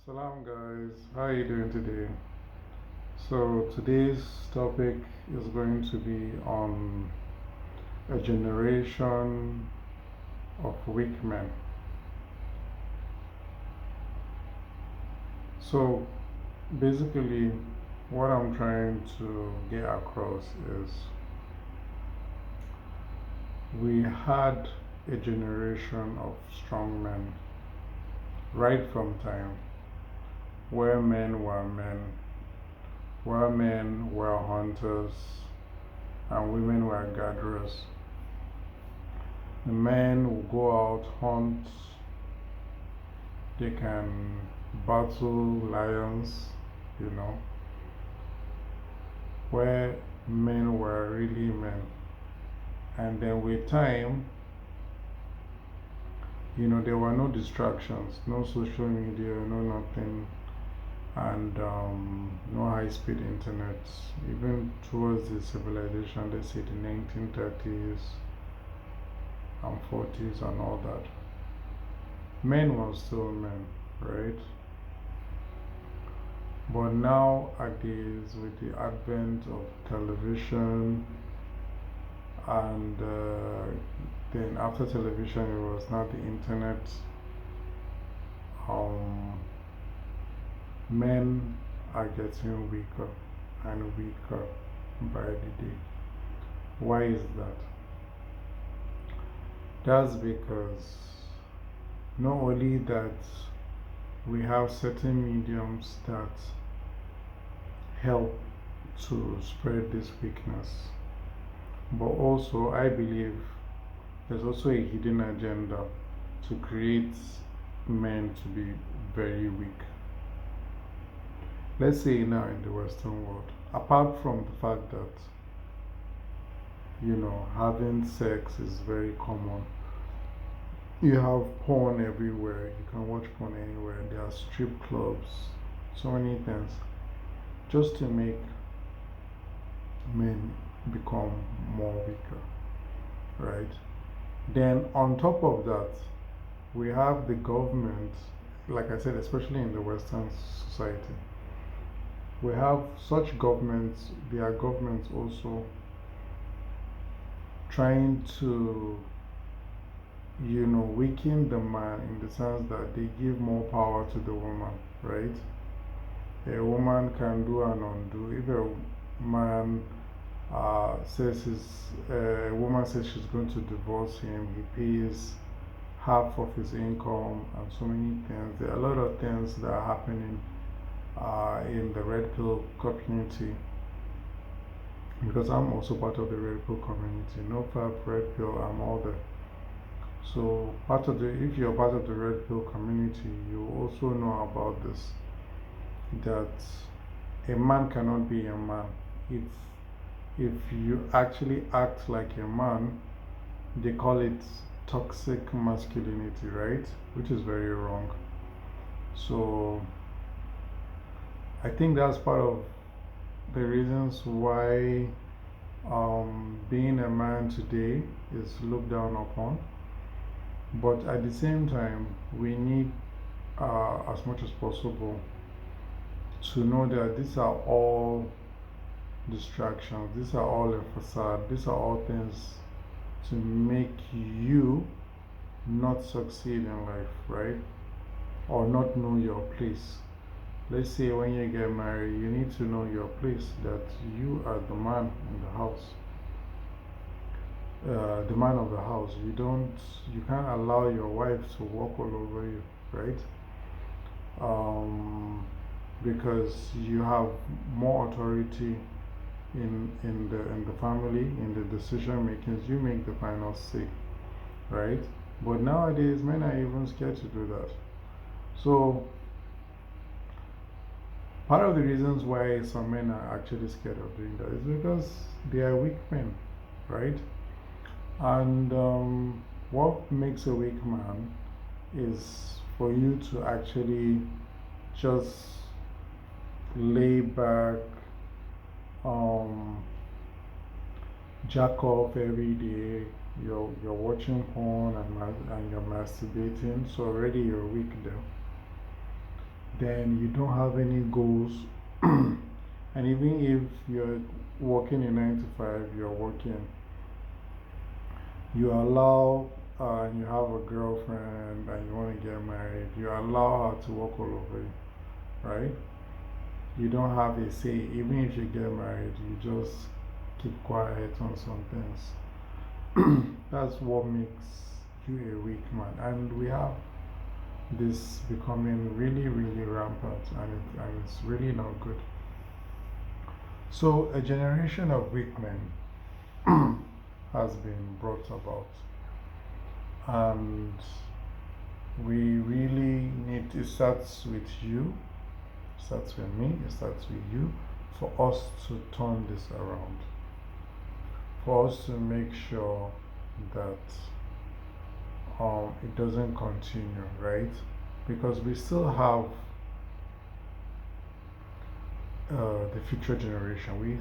Salam guys, how are you doing today? So today's topic is going to be on a generation of weak men. So basically what I'm trying to get across is we had a generation of strong men right from time where men were hunters and women were gatherers. The men will go out, hunt, they can battle lions, you know, where men were really men. And then with time, there were no distractions, no social media, no nothing, and no high-speed internet. Even towards the civilization, let's say the 1930s and 40s and all that, men were still men, right? But nowadays, with the advent of television, and then after television, it was now the internet. Men are getting weaker and weaker by the day. Why is that? That's because not only that we have certain mediums that help to spread this weakness, but also I believe there's also a hidden agenda to create men to be very weak. Let's say now in the Western world, apart from the fact that having sex is very common, you have porn everywhere, you can watch porn anywhere, there are strip clubs, so many things, just to make men become more weaker, right? Then on top of that, we have the government, like I said, especially in the Western society. We have such governments, there are governments also trying to, weaken the man in the sense that they give more power to the woman, right? A woman can do and undo. If a man a woman says she's going to divorce him, he pays half of his income and so many things. There are a lot of things that are happening in the red pill community, because I'm also part of the red pill community. Nofap, red pill, I'm all there. So if you're part of the red pill community, you also know about this, that a man cannot be a man. If you actually act like a man, they call it toxic masculinity, right? Which is very wrong. So I think that's part of the reasons why being a man today is looked down upon. But at the same time, we need, as much as possible, to know that these are all distractions, these are all a facade, these are all things to make you not succeed in life, right? Or not know your place. Let's say when you get married, you need to know your place, that you are the man in the house, the man of the house. You can't allow your wife to walk all over you, right? Because you have more authority in the family, in the decision makings. You make the final say, right? But nowadays, men are even scared to do that. So part of the reasons why some men are actually scared of doing that is because they are weak men, right? And what makes a weak man is for you to actually just lay back, jack off every day. You're watching porn and you're masturbating, so already you're weak there. then you don't have any goals. And even if you're working a 9 to 5, you're working, you allow, you have a girlfriend and you want to get married, you allow her to walk all over you, right? You don't have a say. Even if you get married, you just keep quiet on some things. That's what makes you a weak man. And we have this becoming really, really rampant, and it's really not good. So, a generation of weak men has been brought about, and we really need, it starts with you, it starts with me, it starts with you, for us to turn this around, for us to make sure that it doesn't continue, right? Because we still have the future generation. We're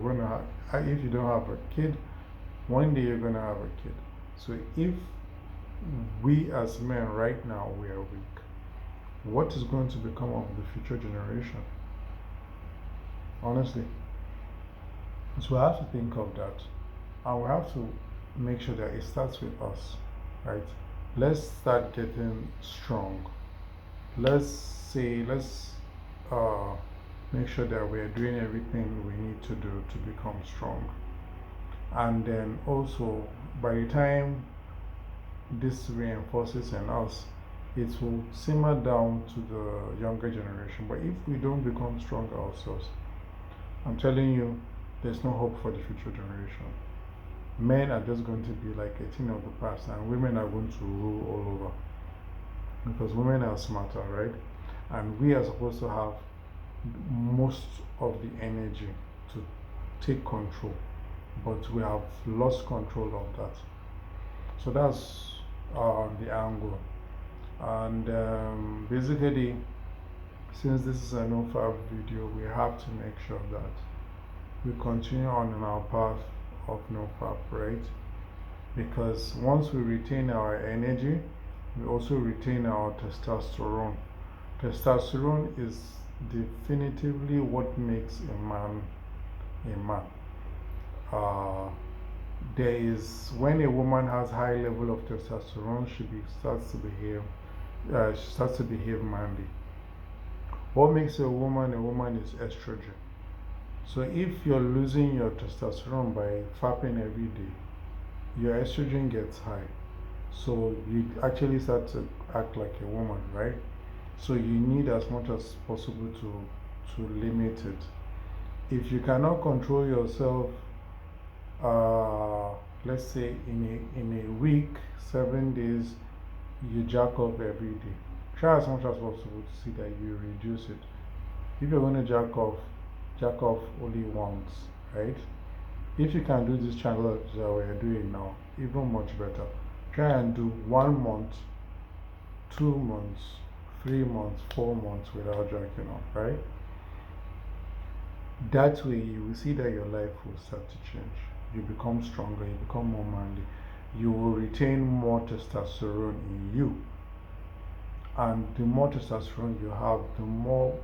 gonna have, if you don't have a kid, one day you're gonna have a kid. So if we as men right now, we are weak, what is going to become of the future generation? Honestly. So we have to think of that. And we have to make sure that it starts with us, right? Let's start getting strong. Let's make sure that we're doing everything we need to do to become strong. And then also, by the time this reinforces in us, it will simmer down to the younger generation. But if we don't become strong ourselves, I'm telling you, there's no hope for the future generation. Men are just going to be like a thing of the past, and women are going to rule all over. Because women are smarter, right? And we are supposed to have most of the energy to take control, but we have lost control of that. So that's the angle. And basically, since this is a nofap video, we have to make sure that we continue on in our path of nofap, right? Because once we retain our energy, we also retain our testosterone. Testosterone is definitively what makes a man a man. When a woman has high level of testosterone, she starts to behave manly. What makes a woman is estrogen. So if you're losing your testosterone by fapping every day, your estrogen gets high. So you actually start to act like a woman, right? So you need as much as possible to limit it. If you cannot control yourself, let's say in a week, 7 days, you jack off every day. Try as much as possible to see that you reduce it. If you're going to jack off only once, right? If you can do this challenge that we're doing now, even much better. Try and do 1 month, 2 months, 3 months, 4 months without jacking off, right? That way you will see that your life will start to change. You become stronger, you become more manly. You will retain more testosterone in you. And the more testosterone you have, the more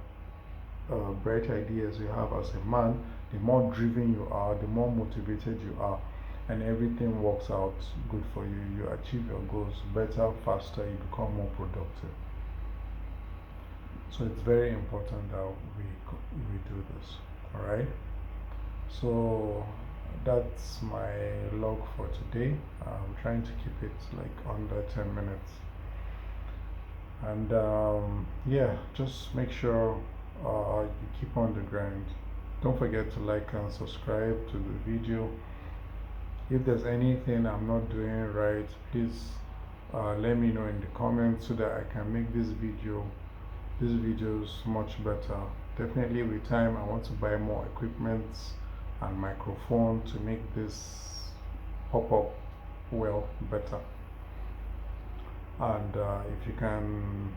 bright ideas you have as a man, the more driven you are, the more motivated you are, and everything works out good for you. You achieve your goals better, faster, you become more productive. So it's very important that we do this. All right. So that's my log for today. I'm trying to keep it like under 10 minutes. And yeah, just make sure you keep on the grind. Don't forget to like and subscribe to the video. If there's anything I'm not doing right, please let me know in the comments so that I can make these videos much better. Definitely with time I want to buy more equipment and microphone to make this pop up well better. And if you can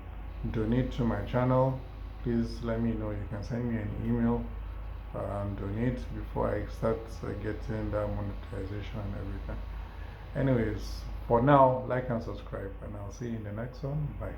donate to my channel, please let me know. You can send me an email and donate before I start getting that monetization and everything. Anyways, for now, like and subscribe, and I'll see you in the next one. Bye.